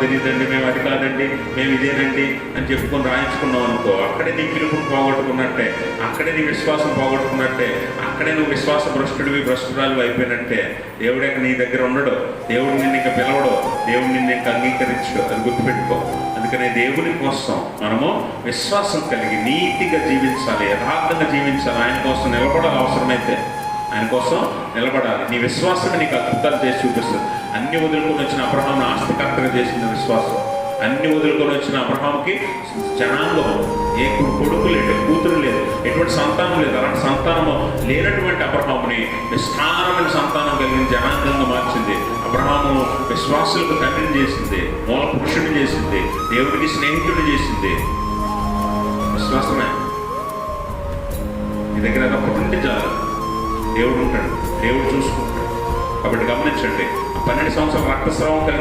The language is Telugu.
తెలియదండి, మేము అది కాదండి, మేము ఇదేనండి అని చెప్పుకొని రాయించుకున్నావు అనుకో, అక్కడే నీ పిలుపుని పోగొట్టుకున్నట్టే, అక్కడే నీ విశ్వాసం పోగొట్టుకున్నట్టే, అక్కడే నువ్వు విశ్వాస భ్రష్టుడివి భ్రష్టురాలు అయిపోయినట్టే. దేవుడు నీ దగ్గర ఉండడు, దేవుడు నిన్ను ఇంకా పిలవడు, దేవుడు నిన్ను ఇంకా అంగీకరించడు. అది గుర్తుపెట్టుకో. అందుకనే దేవుని కోసం మనము విశ్వాసం కలిగి నీతిగా జీవించాలి, యథార్థంగా జీవించాలి. ఆయన కోసం నిలబడాలి, అవసరమైతే ఆయన కోసం నిలబడాలి. నీ విశ్వాసం నీకు అద్భుతాలు చేసి చూపిస్తుంది. అన్ని వదులుకొని వచ్చిన అబ్రహాంను ఆస్తికర్తగా చేసిన విశ్వాసం. అన్ని వదులుకొని వచ్చిన అబ్రహాంకి జనాంగం, ఏ కొడుకు లేదు, కూతురు లేదు, ఎటువంటి సంతానం లేదు. అలాంటి సంతానము లేనటువంటి అబ్రహాముని విస్తారమైన సంతానం కలిగిన జనాంగంగా మార్చింది. అబ్రహాము విశ్వాసులకు తండ్రిని చేసింది, మూల పురుషుడిని చేసింది, దేవుడికి స్నేహితుడిని చేసింది. విశ్వాసమే. నీ దగ్గర అదొక్కటి ఉంటే చాలు, దేవుడు ఉంటాడు, దేవుడు చూసుకుంటాడు. కాబట్టి గమనించండి, 12 సంవత్సరాల రక్తస్రావం కలిగి